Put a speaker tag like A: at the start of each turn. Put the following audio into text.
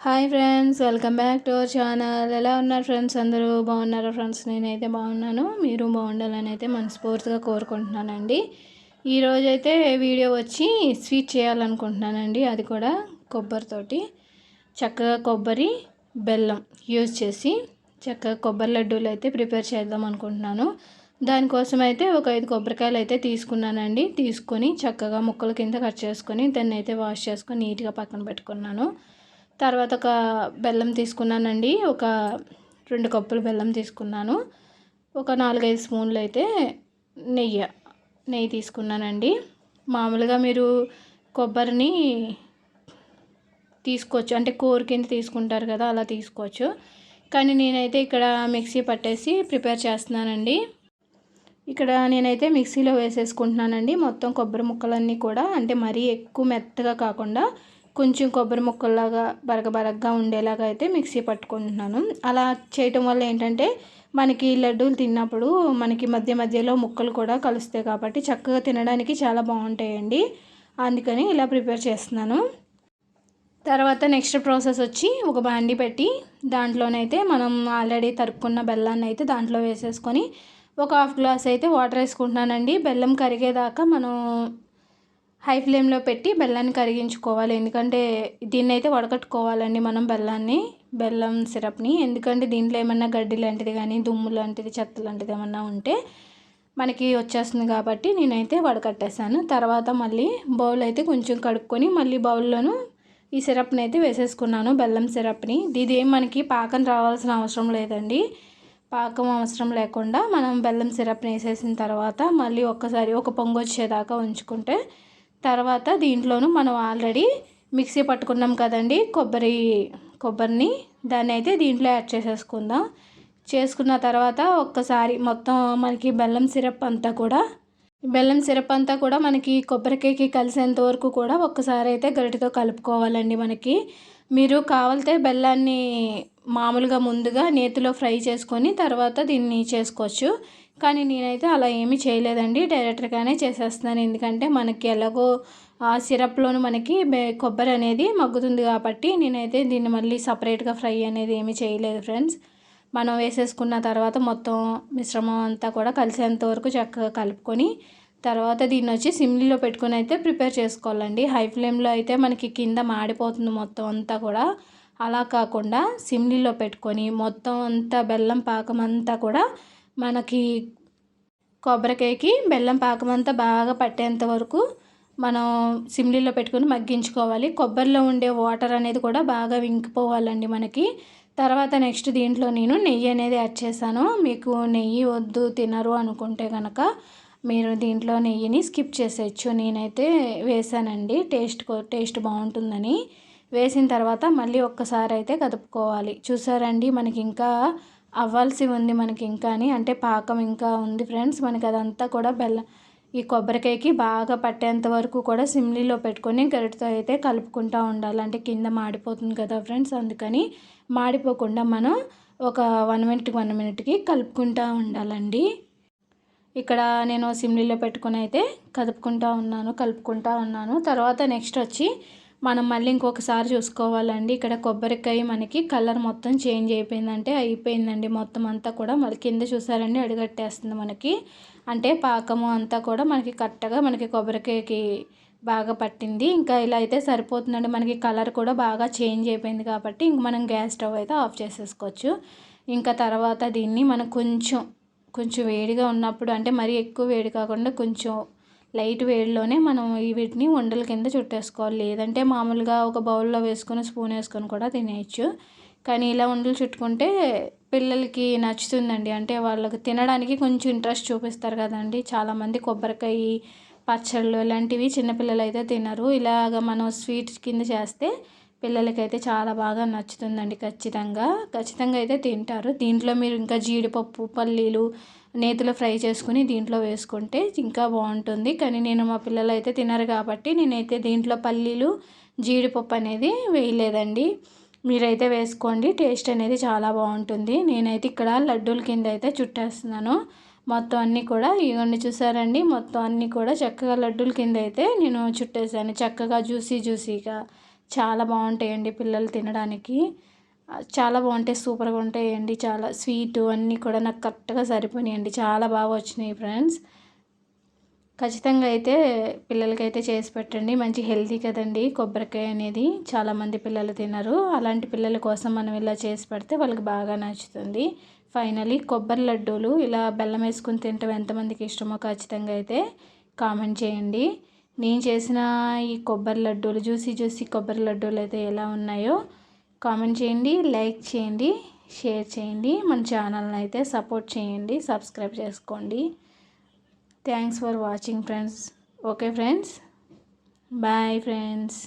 A: Hi friends, welcome back to our channel. ఎలా ఉన్నారు friends? అందరూ బాగున్నారా ఫ్రెండ్స్? నేనైతే బాగున్నాను. మీరు బాగుండాలని అయితే మనస్ఫూర్తిగా కోరుకుంటున్నానండి. ఈరోజైతే వీడియో వచ్చి స్వీట్ చేయాలనుకుంటున్నానండి. అది కూడా కొబ్బరితోటి చక్కగా కొబ్బరి బెల్లం యూజ్ చేసి చక్కగా కొబ్బరి లడ్డూలు అయితే ప్రిపేర్ చేద్దాం అనుకుంటున్నాను. దానికోసం అయితే ఒక 5 కొబ్బరికాయలు అయితే తీసుకున్నానండి. తీసుకొని చక్కగా ముక్కల కింద కట్ చేసుకొని దాన్ని అయితే వాష్ చేసుకొని నీట్గా పక్కన పెట్టుకున్నాను. తర్వాత ఒక బెల్లం తీసుకున్నానండి. ఒక 2 కప్పులు బెల్లం తీసుకున్నాను. ఒక 4-5 స్పూన్లు అయితే నెయ్యి తీసుకున్నానండి. మామూలుగా మీరు కొబ్బరిని తీసుకోవచ్చు, అంటే కూర కింద తీసుకుంటారు కదా, అలా తీసుకోవచ్చు. కానీ నేనైతే ఇక్కడ మిక్సీ పట్టేసి ప్రిపేర్ చేస్తున్నానండి. ఇక్కడ నేనైతే మిక్సీలో వేసేసుకుంటున్నానండి మొత్తం కొబ్బరి ముక్కలన్నీ కూడా. అంటే మరీ ఎక్కువ మెత్తగా కాకుండా కొంచెం కొబ్బరి ముక్కల్లాగా బరగబరగ్గా ఉండేలాగా అయితే మిక్సీ పట్టుకుంటున్నాను. అలా చేయటం వల్ల ఏంటంటే మనకి లడ్డూలు తిన్నప్పుడు మనకి మధ్య మధ్యలో ముక్కలు కూడా కలుస్తాయి కాబట్టి చక్కగా తినడానికి చాలా బాగుంటాయండి. అందుకని ఇలా ప్రిపేర్ చేస్తున్నాను. తర్వాత నెక్స్ట్ ప్రాసెస్ వచ్చి ఒక బాండి పెట్టి దాంట్లోనైతే మనం ఆల్రెడీ తరుక్కున్న బెల్లాన్ని అయితే దాంట్లో వేసేసుకొని ఒక 1/2 గ్లాస్ అయితే వాటర్ వేసుకుంటున్నానండి. బెల్లం కరిగేదాకా మనం హై ఫ్లేమ్లో పెట్టి బెల్లాన్ని కరిగించుకోవాలి. ఎందుకంటే దీన్ని అయితే వడకట్టుకోవాలండి మనం బెల్లం సిరప్ని. ఎందుకంటే దీంట్లో ఏమన్నా గడ్డి లాంటిది కానీ దుమ్ము లాంటిది చెత్త లాంటిది ఏమన్నా ఉంటే మనకి వచ్చేస్తుంది కాబట్టి నేనైతే వడకట్టేసాను. తర్వాత మళ్ళీ బౌల్ అయితే కొంచెం కడుక్కొని మళ్ళీ బౌల్లోనూ ఈ సిరప్ని అయితే వేసేసుకున్నాను, బెల్లం సిరప్ని. ఇది ఏం మనకి పాకం రావాల్సిన అవసరం లేదండి. పాకం అవసరం లేకుండా మనం బెల్లం సిరప్ని వేసేసిన తర్వాత మళ్ళీ ఒక్కసారి ఒక పొంగు వచ్చేదాకా ఉంచుకుంటే తర్వాత దీంట్లోనూ మనం ఆల్రెడీ మిక్సీ పట్టుకున్నాం కదండి కొబ్బరిని, దాన్ని అయితే దీంట్లో యాడ్ చేసేసుకుందాం. చేసుకున్న తర్వాత ఒక్కసారి మొత్తం మనకి బెల్లం సిరప్ అంతా కూడా మనకి కొబ్బరికాయకి కలిసేంత వరకు కూడా ఒక్కసారి అయితే గరిటెతో కలుపుకోవాలండి. మీరు కావాలితే బెల్లాన్ని మామూలుగా ముందుగా నేతిలో ఫ్రై చేసుకొని తర్వాత దీన్ని చేసుకోవచ్చు. కానీ నేనైతే అలా ఏమీ చేయలేదండి, డైరెక్ట్గానే చేసేస్తున్నాను. ఎందుకంటే మనకి ఎలాగో ఆ సిరప్లోను మనకి కొబ్బరి అనేది మగ్గుతుంది కాబట్టి నేనైతే దీన్ని మళ్ళీ సపరేట్గా ఫ్రై అనేది ఏమీ చేయలేదు ఫ్రెండ్స్. మనం వేసేసుకున్న తర్వాత మొత్తం మిశ్రమం అంతా కూడా కలిసేంత వరకు చక్కగా కలుపుకొని తర్వాత దీన్ని వచ్చి సిమ్లీలో పెట్టుకొని అయితే ప్రిపేర్ చేసుకోవాలండి. హై ఫ్లేమ్లో అయితే మనకి కింద మాడిపోతుంది మొత్తం అంతా కూడా. అలా కాకుండా సిమ్లీలో పెట్టుకొని మొత్తం అంతా బెల్లం పాకం అంతా కూడా మనకి కొబ్బరికాయకి బెల్లం పాకం అంతా బాగా పట్టేంత వరకు మనం సిమ్లీలో పెట్టుకొని మగ్గించుకోవాలి. కొబ్బరిలో ఉండే వాటర్ అనేది కూడా బాగా వింకిపోవాలండి మనకి. తర్వాత నెక్స్ట్ దీంట్లో నేను నెయ్యి అనేది యాడ్ చేశాను. మీకు నెయ్యి వద్దు తినరు అనుకుంటే కనుక మీరు దీంట్లో నెయ్యిని స్కిప్ చేసేయచ్చు. నేనైతే వేసానండి టేస్ట్ బాగుంటుందని. వేసిన తర్వాత మళ్ళీ ఒక్కసారి అయితే కదుపుకోవాలి. చూసారండి, మనకి ఇంకా అవ్వాల్సి ఉంది మనకి ఇంకా అని, అంటే పాకం ఇంకా ఉంది ఫ్రెండ్స్. మనకి అదంతా కూడా ఈ కొబ్బరికాయకి బాగా పట్టేంత వరకు కూడా సిమ్లీలో పెట్టుకొని గరిటెతో అయితే కలుపుకుంటూ ఉండాలి. అంటే కింద మాడిపోతుంది కదా ఫ్రెండ్స్, అందుకని మాడిపోకుండా మనం ఒక 1 మినిట్కి కలుపుకుంటూ ఉండాలండి. ఇక్కడ నేను సిమ్లీలో పెట్టుకొని అయితే కలుపుకుంటూ ఉన్నాను. తర్వాత నెక్స్ట్ వచ్చి మనం మళ్ళీ ఇంకొకసారి చూసుకోవాలండి. ఇక్కడ కొబ్బరికాయ మనకి కలర్ మొత్తం చేంజ్ అయిపోయిందండి. మొత్తం అంతా కూడా మళ్ళీ కింద చూసారండి అడుగట్టేస్తుంది మనకి. అంటే పాకము అంతా కూడా మనకి కరెక్ట్గా మనకి కొబ్బరికాయకి బాగా పట్టింది. ఇంకా ఇలా అయితే సరిపోతుందండి. మనకి కలర్ కూడా బాగా చేంజ్ అయిపోయింది కాబట్టి ఇంక మనం గ్యాస్ స్టవ్ అయితే ఆఫ్ చేసేసుకోవచ్చు. ఇంకా తర్వాత దీన్ని మనం కొంచెం వేడిగా ఉన్నప్పుడు, అంటే మరీ ఎక్కువ వేడి కాకుండా కొంచెం లైట్ వేడిలోనే మనం వీటిని ఉండల కింద చుట్టేసుకోవాలి. లేదంటే మామూలుగా ఒక బౌల్లో వేసుకొని స్పూన్ వేసుకొని కూడా తినేయచ్చు. కానీ ఇలా ఉండలు చుట్టుకుంటే పిల్లలకి నచ్చుతుందండి. అంటే వాళ్ళకి తినడానికి కొంచెం ఇంట్రెస్ట్ చూపిస్తారు కదండి. చాలామంది కొబ్బరికాయ పచ్చళ్ళు ఇలాంటివి చిన్నపిల్లలు అయితే తినరు. ఇలాగ మనం స్వీట్ కింద చేస్తే పిల్లలకైతే చాలా బాగా నచ్చుతుందండి. ఖచ్చితంగా అయితే తింటారు. దీంట్లో మీరు ఇంకా జీడిపప్పు, పల్లీలు నేతిలో ఫ్రై చేసుకుని దీంట్లో వేసుకుంటే ఇంకా బాగుంటుంది. కానీ మా పిల్లలు అయితే తినరు కాబట్టి నేనైతే దీంట్లో పల్లీలు, జీడిపప్పు అనేది వేయలేదండి. మీరైతే వేసుకోండి, టేస్ట్ అనేది చాలా బాగుంటుంది. నేనైతే ఇక్కడ లడ్డూల కింద అయితే చుట్టేస్తున్నాను. మొత్తం అన్నీ కూడా ఇవన్నీ చూసారండి, మొత్తం అన్నీ కూడా చక్కగా లడ్డూల కింద అయితే నేను చుట్టేసాను. చక్కగా జ్యూసీగా చాలా బాగుంటాయండి పిల్లలు తినడానికి. చాలా బాగుంటాయి, సూపర్గా ఉంటాయండి. చాలా స్వీటు అన్నీ కూడా నాకు కరెక్ట్గా సరిపోయినాయండి. చాలా బాగా వచ్చినాయి ఫ్రెండ్స్. ఖచ్చితంగా అయితే పిల్లలకైతే చేసి పెట్టండి. మంచి హెల్తీ కదండి కొబ్బరికాయ అనేది. చాలామంది పిల్లలు తినరు. అలాంటి పిల్లల కోసం మనం ఇలా చేసి పెడితే వాళ్ళకి బాగా నచ్చుతుంది. ఫైనలీ కొబ్బరి లడ్డూలు ఇలా బెల్లం వేసుకుని తింటాం ఎంతమందికి ఇష్టమో ఖచ్చితంగా అయితే కామెంట్ చేయండి. నేను చేసిన ఈ కొబ్బరి లడ్డూలు, జ్యూసీ జ్యూసీ కొబ్బరి లడ్డూలు అయితే ఎలా ఉన్నాయో కామెంట్ చేయండి, లైక్ చేయండి, షేర్ చేయండి. మన ఛానల్ని అయితే సపోర్ట్ చేయండి, సబ్స్క్రైబ్ చేసుకోండి. Thanks for watching friends. Okay friends, bye friends.